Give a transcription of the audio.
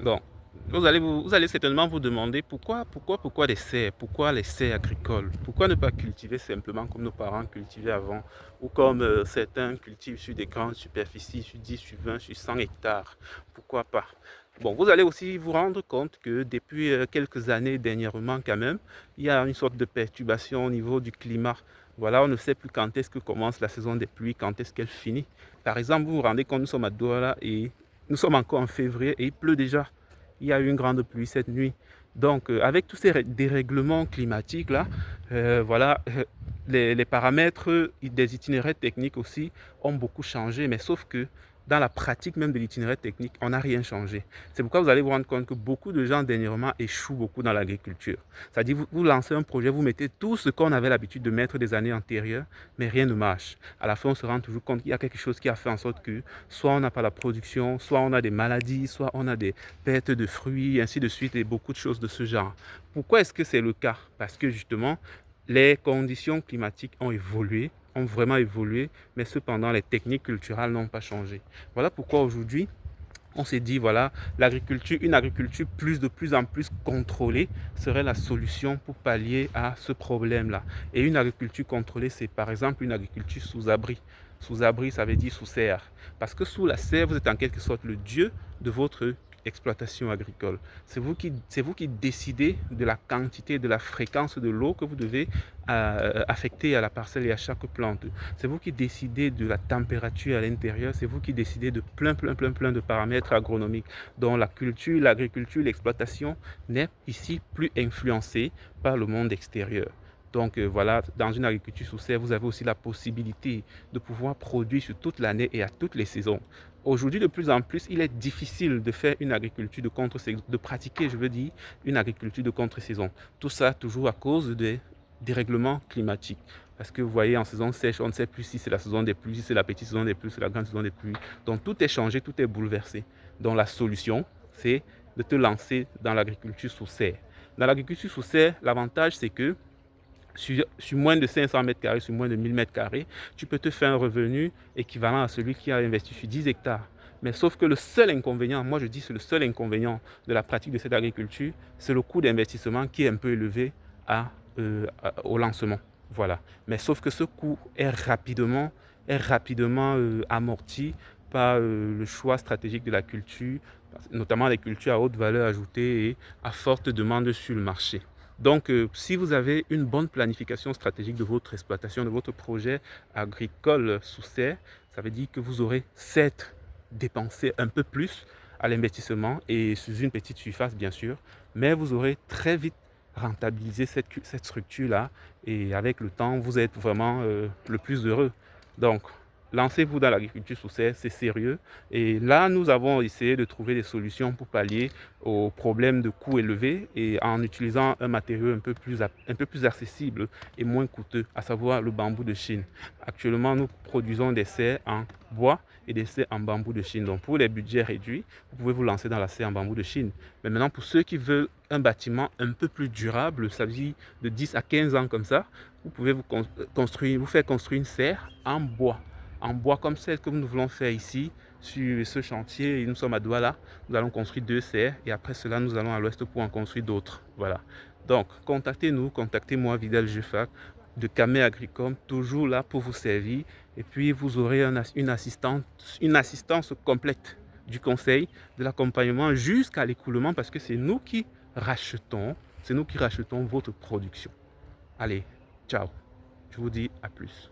Bon, vous allez certainement vous demander pourquoi les serres? Pourquoi les serres agricoles? Pourquoi ne pas cultiver simplement comme nos parents cultivaient avant ou comme certains cultivent sur des grandes superficies, sur 10, sur 20, sur 100 hectares? Pourquoi pas? Bon, vous allez aussi vous rendre compte que depuis quelques années dernièrement quand même, il y a une sorte de perturbation au niveau du climat. Voilà, on ne sait plus quand est-ce que commence la saison des pluies, quand est-ce qu'elle finit. Par exemple, vous vous rendez compte, nous sommes à Douala et nous sommes encore en février et il pleut déjà. Il y a eu une grande pluie cette nuit. Donc, avec tous ces dérèglements climatiques là, voilà, les paramètres des itinéraires techniques aussi ont beaucoup changé, mais sauf que dans la pratique même de l'itinéraire technique, on n'a rien changé. C'est pourquoi vous allez vous rendre compte que beaucoup de gens dernièrement échouent beaucoup dans l'agriculture. C'est-à-dire, vous lancez un projet, vous mettez tout ce qu'on avait l'habitude de mettre des années antérieures, mais rien ne marche. À la fin, on se rend toujours compte qu'il y a quelque chose qui a fait en sorte que soit on n'a pas la production, soit on a des maladies, soit on a des pertes de fruits, ainsi de suite, et beaucoup de choses de ce genre. Pourquoi est-ce que c'est le cas? Parce que justement, les conditions climatiques ont évolué, ont vraiment évolué, mais cependant, les techniques culturelles n'ont pas changé. Voilà pourquoi aujourd'hui, on s'est dit, voilà, une agriculture de plus en plus contrôlée serait la solution pour pallier à ce problème-là. Et une agriculture contrôlée, c'est par exemple une agriculture sous abri. Sous abri, ça veut dire sous serre. Parce que sous la serre, vous êtes en quelque sorte le dieu de votre exploitation agricole. C'est vous qui décidez de la quantité, de la fréquence de l'eau que vous devez affecter à la parcelle et à chaque plante. C'est vous qui décidez de la température à l'intérieur. C'est vous qui décidez de plein de paramètres agronomiques dont la culture, l'agriculture, l'exploitation n'est ici plus influencée par le monde extérieur. Donc voilà, dans une agriculture sous serre, vous avez aussi la possibilité de pouvoir produire sur toute l'année et à toutes les saisons. Aujourd'hui, de plus en plus, il est difficile de faire une agriculture de contre-saison, de pratiquer, je veux dire, une agriculture de contre-saison. Tout ça toujours à cause des dérèglements climatiques. Parce que vous voyez, en saison sèche, on ne sait plus si c'est la saison des pluies, si c'est la petite saison des pluies, si c'est la grande saison des pluies. Donc tout est changé, tout est bouleversé. Donc la solution, c'est de te lancer dans l'agriculture sous serre. Dans l'agriculture sous serre, l'avantage, c'est que sur moins de 500 mètres carrés, sur moins de 1000 mètres carrés, tu peux te faire un revenu équivalent à celui qui a investi sur 10 hectares. Mais sauf que le seul inconvénient, moi je dis c'est le seul inconvénient de la pratique de cette agriculture, c'est le coût d'investissement qui est un peu élevé au lancement. Voilà. Mais sauf que ce coût est rapidement amorti par le choix stratégique de la culture, notamment les cultures à haute valeur ajoutée et à forte demande sur le marché. Donc, si vous avez une bonne planification stratégique de votre exploitation, de votre projet agricole sous serre, ça veut dire que vous aurez certes dépensé un peu plus à l'investissement et sous une petite surface, bien sûr, mais vous aurez très vite rentabilisé cette structure-là et avec le temps, vous êtes vraiment le plus heureux. Donc, lancez-vous dans l'agriculture sous serre, c'est sérieux. Et là, nous avons essayé de trouver des solutions pour pallier aux problèmes de coûts élevés et en utilisant un matériau un peu plus accessible et moins coûteux, à savoir le bambou de Chine. Actuellement, nous produisons des serres en bois et des serres en bambou de Chine. Donc, pour les budgets réduits, vous pouvez vous lancer dans la serre en bambou de Chine. Mais maintenant, pour ceux qui veulent un bâtiment un peu plus durable, ça veut dire de 10 à 15 ans comme ça, vous pouvez vous faire construire une serre en bois comme celle que nous voulons faire ici sur ce chantier. Et nous sommes à Douala, nous allons construire 2 serres et après cela, nous allons à l'ouest pour en construire d'autres. Voilà. Donc, contactez-nous, contactez-moi, Vidal Jefac de Camé Agricom, toujours là pour vous servir. Et puis, vous aurez une assistance complète du conseil, de l'accompagnement jusqu'à l'écoulement parce que c'est nous qui rachetons votre production. Allez, ciao. Je vous dis à plus.